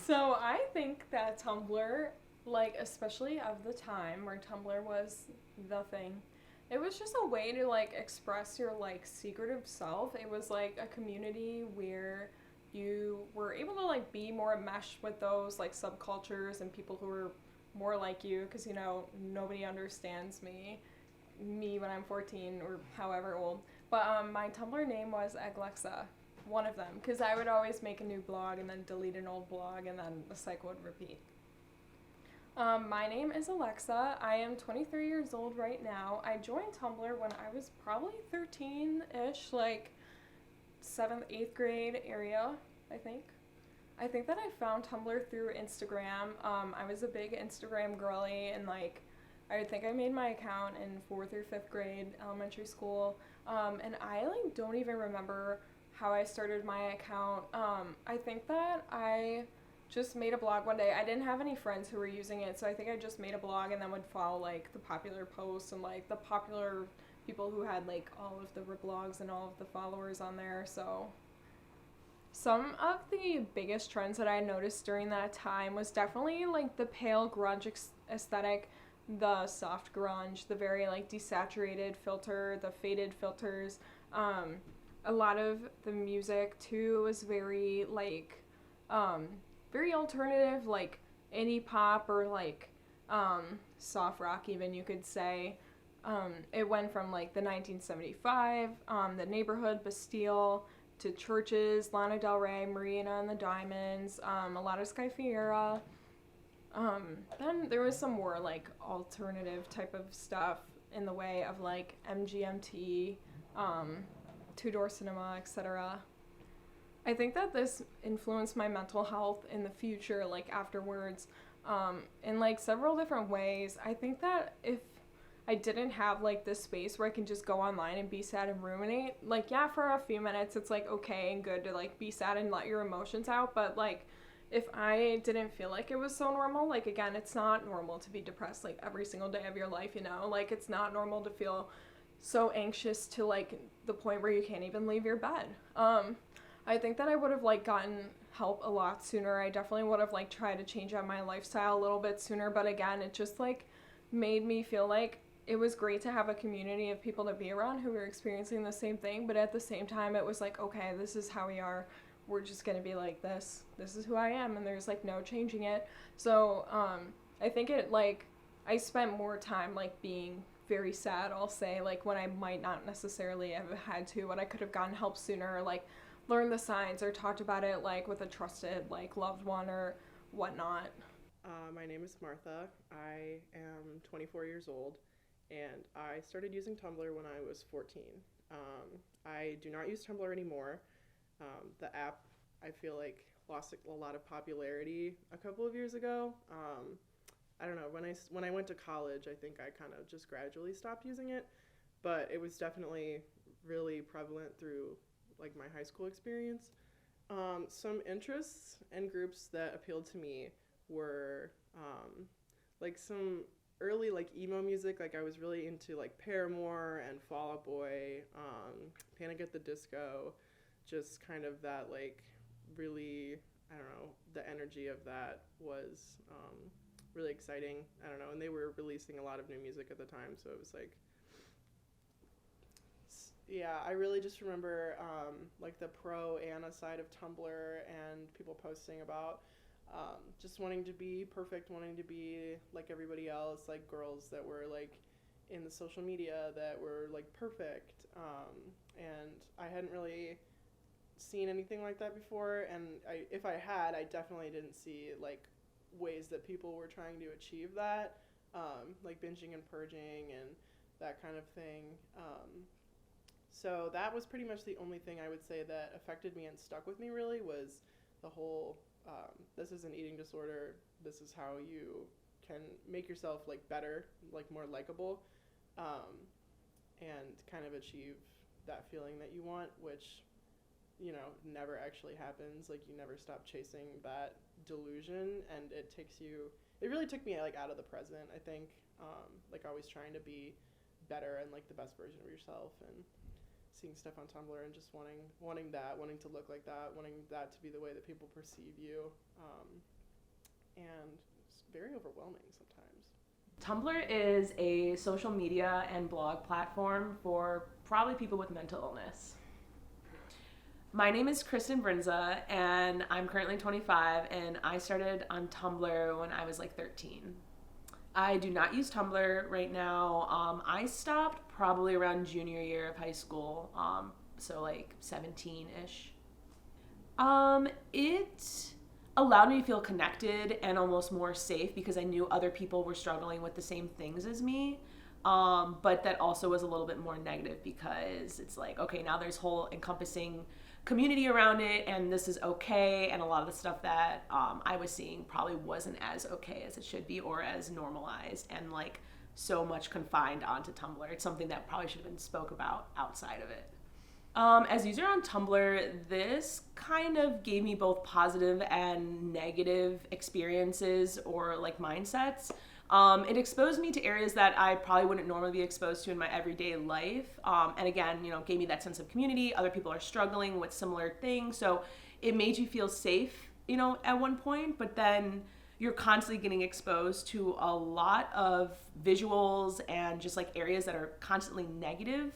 So I think that Tumblr, like especially of the time where Tumblr was the thing, it was just a way to like express your like secretive self. It was like a community where you were able to like be more enmeshed with those like subcultures and people who were more like you because nobody understands me when I'm 14 or however old. But my Tumblr name was Aglexa, one of them, because I would always make a new blog and then delete an old blog and then the cycle would repeat. My name is Alexa. I am 23 years old right now. I joined Tumblr when I was probably 13-ish, like 7th, 8th grade area, I think. I think that I found Tumblr through Instagram. I was a big Instagram girly, and like, I think I made my account in 4th or 5th grade elementary school. And I like don't even remember how I started my account. I think that I just made a blog one day. I didn't have any friends who were using it, so I think I just made a blog and then would follow like the popular posts and like the popular people who had like all of the blogs and all of the followers on there. So some of the biggest trends that I noticed during that time was definitely like the pale grunge aesthetic, the soft grunge, the very like desaturated filter, the faded filters. Um, a lot of the music too was very like um, very alternative, like indie pop or like soft rock even you could say. It went from like the 1975, the Neighborhood, Bastille, to Churches, Lana Del Rey, Marina and the Diamonds, a lot of Sky Fiera. Then there was some more like alternative type of stuff in the way of like MGMT, Two Door Cinema, etc. I think that this influenced my mental health in the future, like afterwards, in like several different ways. I think that if I didn't have like this space where I can just go online and be sad and ruminate, like yeah, for a few minutes it's like okay and good to like be sad and let your emotions out, but like if I didn't feel like it was so normal, like again, it's not normal to be depressed like every single day of your life, like it's not normal to feel so anxious to like the point where you can't even leave your bed. I think that I would have like gotten help a lot sooner. I definitely would have like tried to change up my lifestyle a little bit sooner, but again, it just like made me feel like it was great to have a community of people to be around who were experiencing the same thing, but at the same time it was like, okay, this is how we are. We're just going to be like this. This is who I am and there's like no changing it. So, I think it like I spent more time like being very sad, I'll say, like when I might not necessarily have had to, but I could have gotten help sooner, or like learned the signs or talked about it like with a trusted like loved one or whatnot. My name is Martha. I am 24 years old, and I started using Tumblr when I was 14. I do not use Tumblr anymore. The app, I feel like, lost a lot of popularity a couple of years ago. I don't know, when I went to college, I think I kind of just gradually stopped using it, but it was definitely really prevalent through like my high school experience. Some interests and groups that appealed to me were like some early like emo music. Like I was really into like Paramore and Fall Out Boy, Panic at the Disco, just kind of that like really, I don't know, the energy of that was really exciting. I don't know, and they were releasing a lot of new music at the time, so it was like yeah, I really just remember like the pro Anna side of Tumblr and people posting about just wanting to be perfect, wanting to be like everybody else, like girls that were like in the social media that were like perfect. And I hadn't really seen anything like that before, and if I had, I definitely didn't see like ways that people were trying to achieve that, like binging and purging and that kind of thing. So that was pretty much the only thing I would say that affected me and stuck with me really was the whole this is an eating disorder. This is how you can make yourself like better, like more likable, um, and kind of achieve that feeling that you want, which never actually happens. Like you never stop chasing that delusion, and it takes you. It really took me like out of the present. I think like always trying to be better and like the best version of yourself, and seeing stuff on Tumblr and just wanting to look like that, wanting that to be the way that people perceive you, and it's very overwhelming sometimes. Tumblr is a social media and blog platform for probably people with mental illness. My name is Kristen Brinza, and I'm currently 25, and I started on Tumblr when I was like 13. I do not use Tumblr right now. I stopped probably around junior year of high school, so like 17-ish. It allowed me to feel connected and almost more safe because I knew other people were struggling with the same things as me. But that also was a little bit more negative because it's like, okay, now there's whole encompassing community around it, and this is okay, and a lot of the stuff that I was seeing probably wasn't as okay as it should be or as normalized, and like so much confined onto Tumblr. It's something that probably should have been spoke about outside of it. As a user on Tumblr, this kind of gave me both positive and negative experiences or like mindsets. It exposed me to areas that I probably wouldn't normally be exposed to in my everyday life. And again, gave me that sense of community. Other people are struggling with similar things. So it made you feel safe, at one point, but then you're constantly getting exposed to a lot of visuals and just like areas that are constantly negative.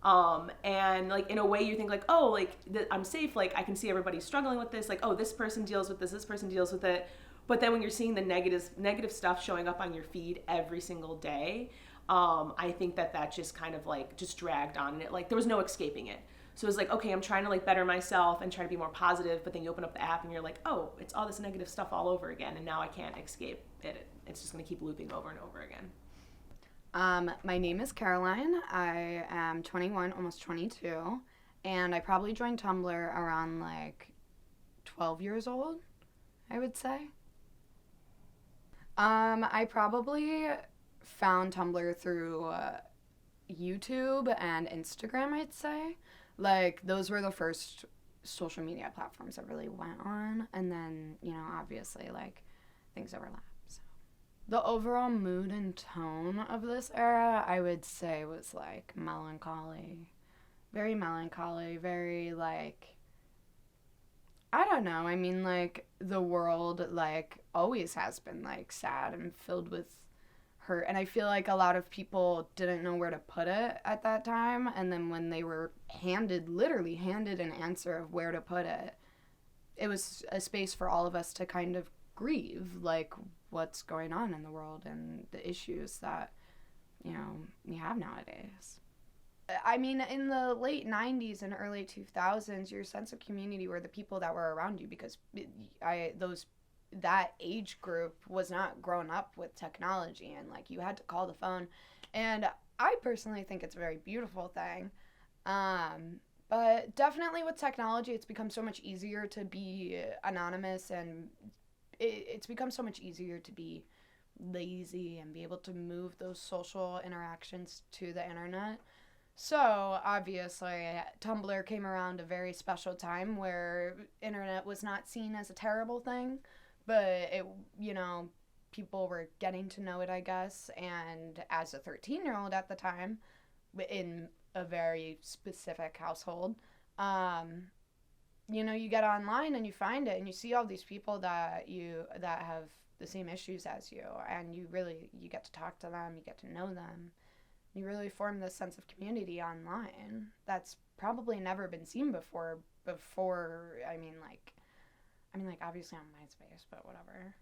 And like in a way you think like, oh, like I'm safe. Like I can see everybody struggling with this. Like, oh, this person deals with this person deals with it. But then when you're seeing the negative stuff showing up on your feed every single day, I think that just kind of like just dragged on, and it like there was no escaping it. So it was like, okay, I'm trying to like better myself and try to be more positive, but then you open up the app and you're like, oh, it's all this negative stuff all over again, and now I can't escape it. It's just gonna keep looping over and over again. My name is Caroline. I am 21, almost 22, and I probably joined Tumblr around like 12 years old, I would say. I probably found Tumblr through YouTube and Instagram, I'd say. Like, those were the first social media platforms I really went on. And then, obviously, like, things overlap. So. The overall mood and tone of this era, I would say, was, like, melancholy. Very melancholy, very, like... I don't know. I mean, like, the world, like, always has been, like, sad and filled with hurt. And I feel like a lot of people didn't know where to put it at that time. And then when they were literally handed an answer of where to put it, it was a space for all of us to kind of grieve, like, what's going on in the world and the issues that, we have nowadays. I mean, in the late 90s and early 2000s, your sense of community were the people that were around you, because that age group was not grown up with technology, and like you had to call the phone. And I personally think it's a very beautiful thing. But definitely with technology, it's become so much easier to be anonymous, and it's become so much easier to be lazy and be able to move those social interactions to the internet. So, obviously, Tumblr came around a very special time where internet was not seen as a terrible thing, but it, people were getting to know it, I guess, and as a 13-year-old at the time, in a very specific household, you get online and you find it and you see all these people that have the same issues as you, and you get to talk to them, you get to know them. You really form this sense of community online that's probably never been seen before, obviously on MySpace, but whatever.